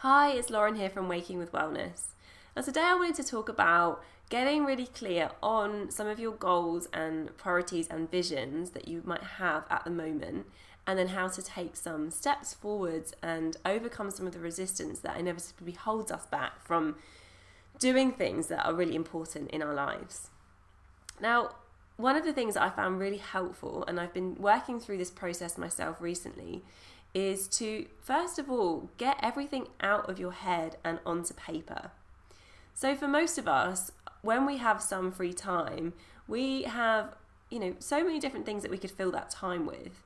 Hi, it's Lauren here from Waking with Wellness. Now today I wanted to talk about getting really clear on some of your goals and priorities and visions that you might have at the moment, and then how to take some steps forwards and overcome some of the resistance that inevitably holds us back from doing things that are really important in our lives. Now, one of the things that I found really helpful, and I've been working through this process myself recently, is to first of all get everything out of your head and onto paper. So for most of us, when we have some free time, we have, so many different things that we could fill that time with.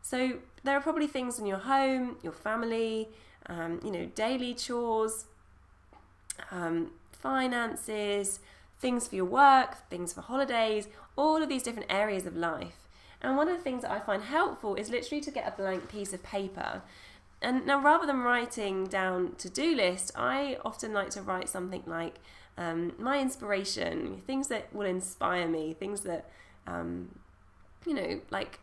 So there are probably things in your home, your family, daily chores, finances, things for your work, things for holidays, all of these different areas of life. And one of the things that I find helpful is literally to get a blank piece of paper. And now, rather than writing down to-do list, I often like to write something like my inspiration, things that will inspire me, things that, like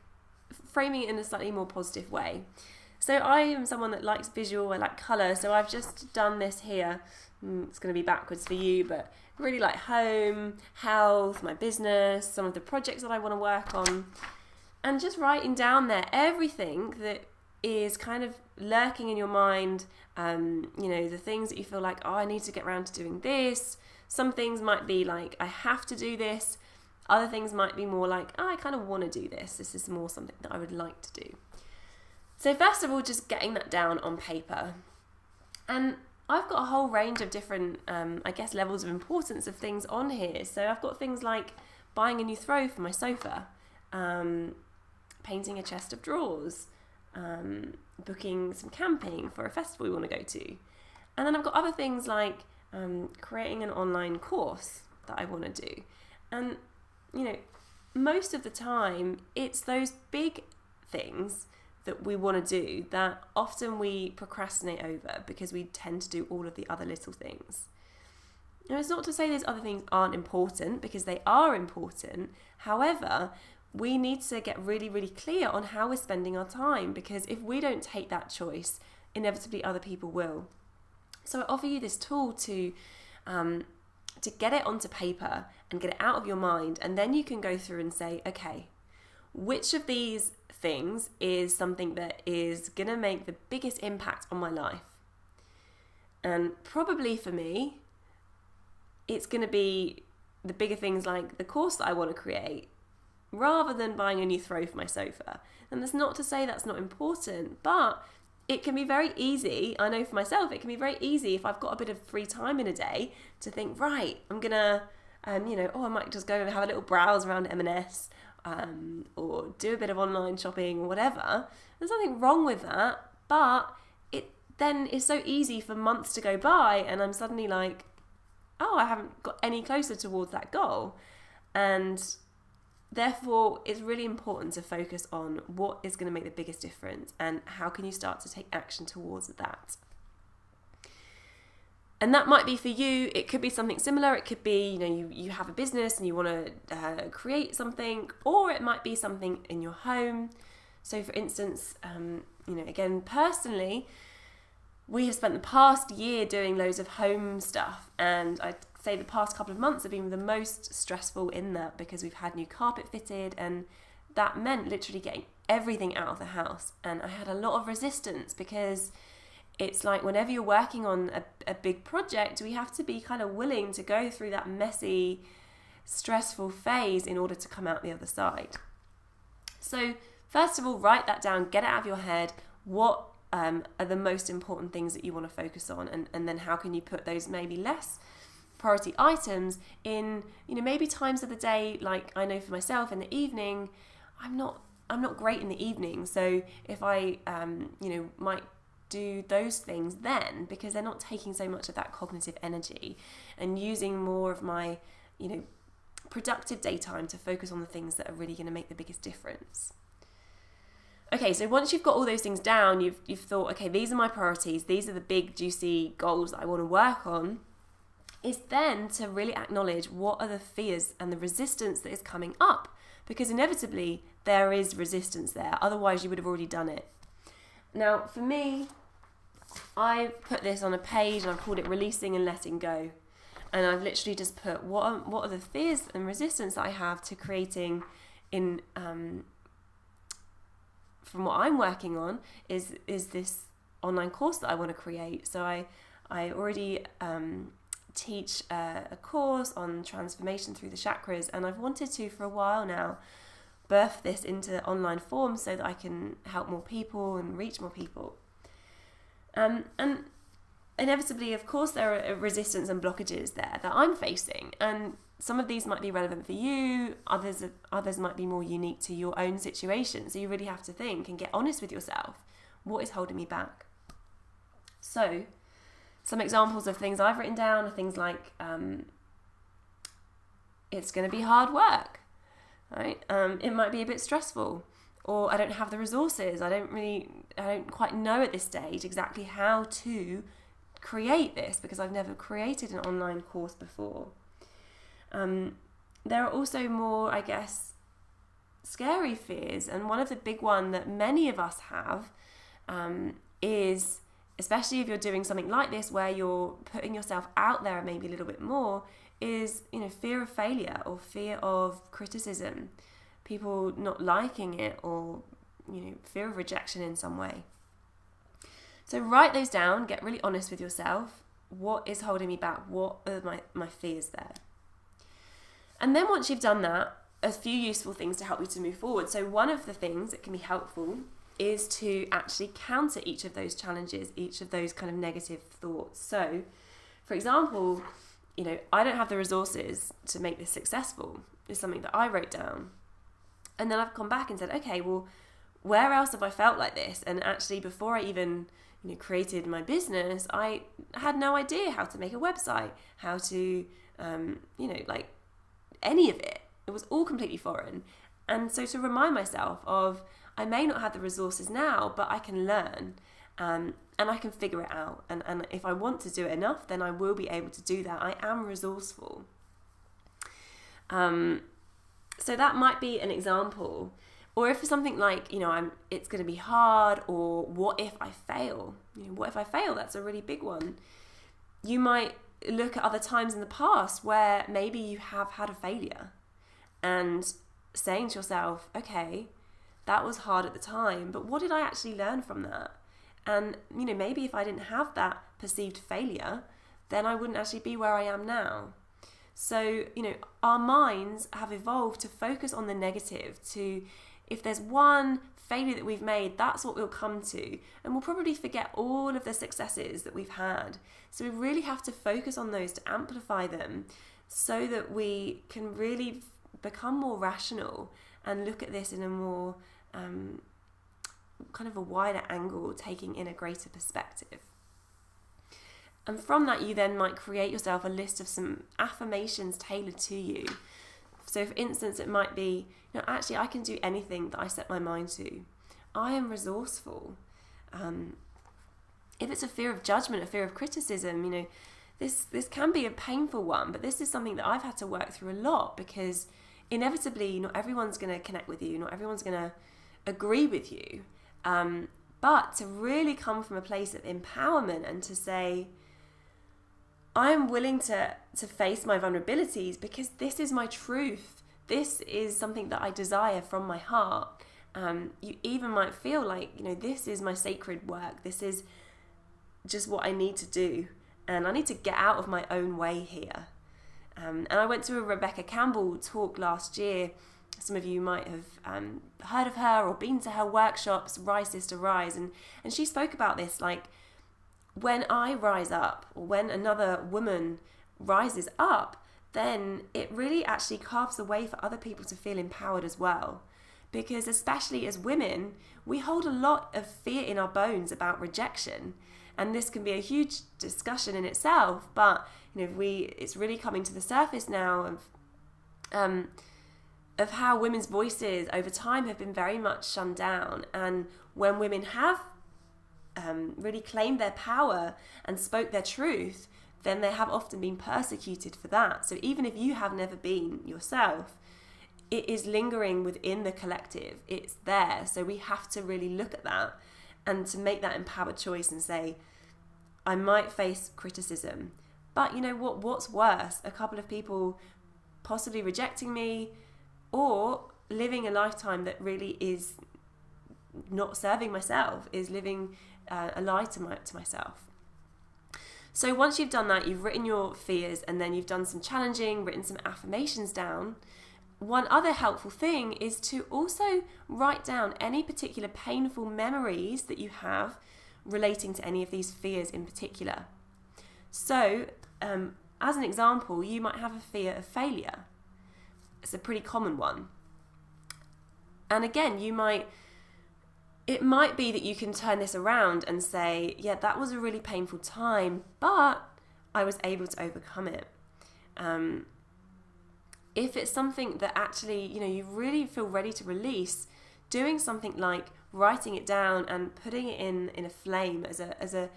framing it in a slightly more positive way. So I am someone that likes visual, I like colour, so I've just done this here. It's going to be backwards for you, but really like home, health, my business, some of the projects that I want to work on. And just writing down there everything that is kind of lurking in your mind, the things that you feel like, I need to get around to doing this. Some things might be like, I have to do this. Other things might be more like, I kind of want to do this. This is more something that I would like to do. So first of all, just getting that down on paper. And I've got a whole range of different, levels of importance of things on here. So I've got things like buying a new throw for my sofa, painting a chest of drawers, booking some camping for a festival we want to go to. And then I've got other things like creating an online course that I want to do. And, most of the time, it's those big things that we want to do that often we procrastinate over because we tend to do all of the other little things. Now, it's not to say those other things aren't important, because they are important. However, we need to get really, really clear on how we're spending our time, because if we don't take that choice, inevitably other people will. So I offer you this tool to get it onto paper and get it out of your mind, and then you can go through and say, okay, which of these things is something that is going to make the biggest impact on my life? And probably for me, it's going to be the bigger things like the course that I want to create, rather than buying a new throw for my sofa. And that's not to say that's not important, but it can be very easy. I know for myself, it can be very easy if I've got a bit of free time in a day to think, right, I'm going to, I might just go and have a little browse around M&S, or do a bit of online shopping or whatever. There's nothing wrong with that, but it then is so easy for months to go by and I'm suddenly like, I haven't got any closer towards that goal. And therefore, it's really important to focus on what is going to make the biggest difference and how can you start to take action towards that. And that might be for you, it could be something similar. It could be, you have a business and you want to create something, or it might be something in your home. So for instance, again, personally, we have spent the past year doing loads of home stuff, and I'd say the past couple of months have been the most stressful in that, because we've had new carpet fitted, and that meant literally getting everything out of the house. And I had a lot of resistance, because it's like whenever you're working on a big project, we have to be kind of willing to go through that messy, stressful phase in order to come out the other side. So first of all, write that down, get it out of your head. What are the most important things that you want to focus on, and then how can you put those maybe less priority items in, maybe times of the day. Like I know for myself, in the evening, I'm not great in the evening. So if I, might do those things then, because they're not taking so much of that cognitive energy, and using more of my, productive daytime to focus on the things that are really going to make the biggest difference. Okay, so once you've got all those things down, you've thought, okay, these are my priorities, these are the big juicy goals that I want to work on, is then to really acknowledge what are the fears and the resistance that is coming up, because inevitably there is resistance there, otherwise you would have already done it. Now, for me, I've put this on a page and I've called it Releasing and Letting Go. And I've literally just put what are the fears and resistance that I have to creating in from what I'm working on is this online course that I want to create. So I already teach a course on transformation through the chakras, and I've wanted to for a while now birth this into online form so that I can help more people and reach more people. And inevitably, of course, there are resistance and blockages there that I'm facing, and some of these might be relevant for you, others might be more unique to your own situation. So you really have to think and get honest with yourself. What is holding me back? So some examples of things I've written down are things like it's going to be hard work, right? It might be a bit stressful, or I don't have the resources. I don't quite know at this stage exactly how to create this because I've never created an online course before. There are also more, I guess, scary fears, and one of the big one that many of us have is, especially if you're doing something like this where you're putting yourself out there maybe a little bit more, is fear of failure or fear of criticism, people not liking it, or fear of rejection in some way. So write those down, get really honest with yourself. What is holding me back? What are my fears there? And then once you've done that, a few useful things to help you to move forward. So one of the things that can be helpful is to actually counter each of those challenges, each of those kind of negative thoughts. So, for example, I don't have the resources to make this successful, is something that I wrote down. And then I've gone back and said, okay, well, where else have I felt like this? And actually, before I even created my business, I had no idea how to make a website, how to, any of it. It was all completely foreign. And so to remind myself of, I may not have the resources now, but I can learn, and I can figure it out. And if I want to do it enough, then I will be able to do that. I am resourceful. So that might be an example. Or if it's something like, it's going to be hard, or what if I fail? What if I fail? That's a really big one. You might look at other times in the past where maybe you have had a failure and saying to yourself, okay, that was hard at the time, but what did I actually learn from that? And, maybe if I didn't have that perceived failure, then I wouldn't actually be where I am now. So, our minds have evolved to focus on the negative, to, if there's one failure that we've made, that's what we'll come to. And we'll probably forget all of the successes that we've had. So we really have to focus on those to amplify them so that we can really become more rational and look at this in a more kind of a wider angle, taking in a greater perspective. And from that, you then might create yourself a list of some affirmations tailored to you. So for instance, it might be, actually I can do anything that I set my mind to. I am resourceful. If it's a fear of judgment, a fear of criticism, this can be a painful one, but this is something that I've had to work through a lot, because inevitably not everyone's going to connect with you, not everyone's going to agree with you. But to really come from a place of empowerment and to say, I'm willing to face my vulnerabilities because this is my truth. This is something that I desire from my heart. You even might feel like, this is my sacred work. This is just what I need to do. And I need to get out of my own way here. And I went to a Rebecca Campbell talk last year. Some of you might have heard of her or been to her workshops, Rise Sister Rise. And she spoke about this, like, when I rise up, or when another woman rises up, then it really actually carves a way for other people to feel empowered as well. Because especially as women, we hold a lot of fear in our bones about rejection. And this can be a huge discussion in itself, but it's really coming to the surface now of how women's voices over time have been very much shunned down. And when women have really claimed their power and spoke their truth, then they have often been persecuted for that. So even if you have never been yourself, it is lingering within the collective. It's there. So we have to really look at that and to make that empowered choice and say, I might face criticism. But you know what? What's worse? A couple of people possibly rejecting me, or living a lifetime that really is not serving myself, is living a lie to myself. So once you've done that, you've written your fears, and then you've done some challenging, written some affirmations down. One other helpful thing is to also write down any particular painful memories that you have relating to any of these fears in particular. So, as an example, you might have a fear of failure. It's a pretty common one. And again, it might be that you can turn this around and say, yeah, that was a really painful time, but I was able to overcome it. If it's something that actually, you really feel ready to release, doing something like writing it down and putting it in a flame as a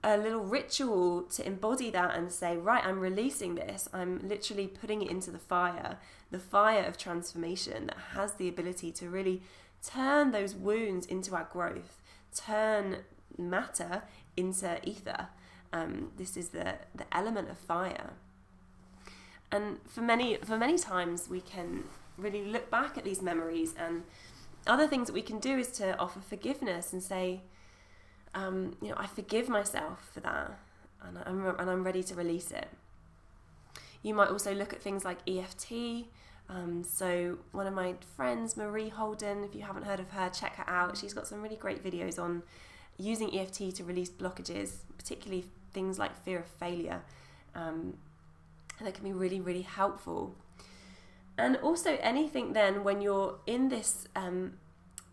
little ritual to embody that and say, right, I'm releasing this. I'm literally putting it into the fire of transformation that has the ability to really turn those wounds into our growth, turn matter into ether. This is the element of fire. And for many times we can really look back at these memories, and other things that we can do is to offer forgiveness and say, I forgive myself for that, and I'm ready to release it. You might also look at things like EFT. So one of my friends, Marie Holden, if you haven't heard of her, check her out. She's got some really great videos on using EFT to release blockages, particularly things like fear of failure. And that can be really, really helpful. And also anything then when you're in this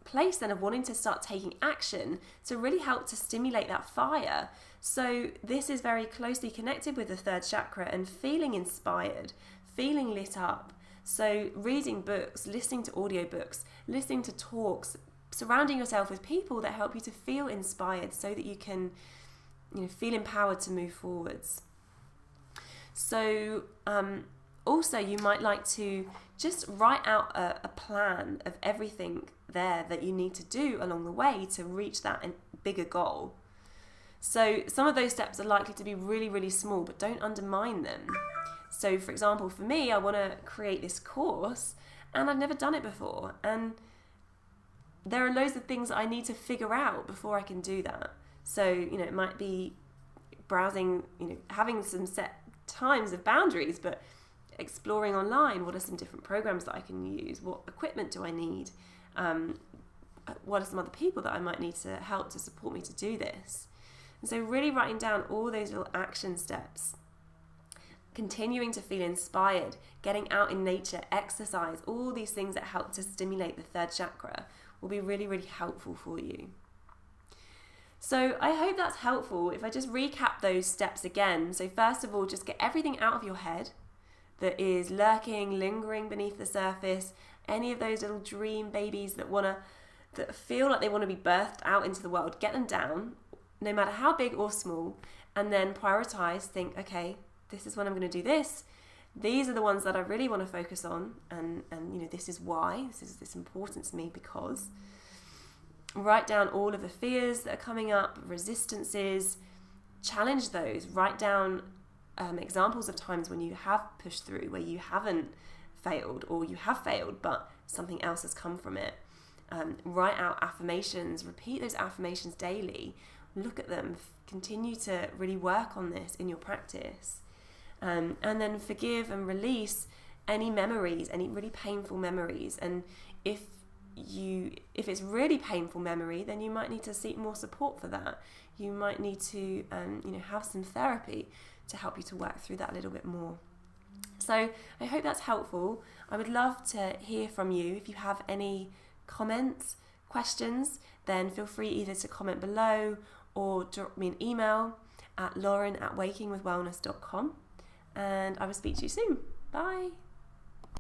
place then of wanting to start taking action to really help to stimulate that fire. So this is very closely connected with the third chakra and feeling inspired, feeling lit up. So reading books, listening to audiobooks, listening to talks, surrounding yourself with people that help you to feel inspired so that you can feel empowered to move forwards. So also you might like to just write out a plan of everything there that you need to do along the way to reach that bigger goal. So some of those steps are likely to be really, really small, but don't undermine them. So for example, for me, I want to create this course and I've never done it before. And there are loads of things that I need to figure out before I can do that. So, it might be browsing, having some set times of boundaries, but exploring online, what are some different programs that I can use? What equipment do I need? What are some other people that I might need to help to support me to do this? And so really writing down all those little action steps, continuing to feel inspired, getting out in nature, exercise, all these things that help to stimulate the third chakra will be really, really helpful for you. So I hope that's helpful. If I just recap those steps again. So first of all, just get everything out of your head that is lurking, lingering beneath the surface. Any of those little dream babies that feel like they want to be birthed out into the world, get them down, no matter how big or small, and then prioritize, think, okay, this is when I'm going to do this. These are the ones that I really want to focus on, and this is why. This is important to me because. Write down all of the fears that are coming up, resistances, challenge those. Write down examples of times when you have pushed through, where you haven't failed, or you have failed, but something else has come from it. Write out affirmations, repeat those affirmations daily, look at them, continue to really work on this in your practice. And then forgive and release any memories, any really painful memories. And if it's really painful memory, then you might need to seek more support for that. You might need to have some therapy to help you to work through that a little bit more. So I hope that's helpful. I would love to hear from you. If you have any comments, questions, then feel free either to comment below or drop me an email at lauren@wakingwithwellness.com, and I will speak to you soon. Bye.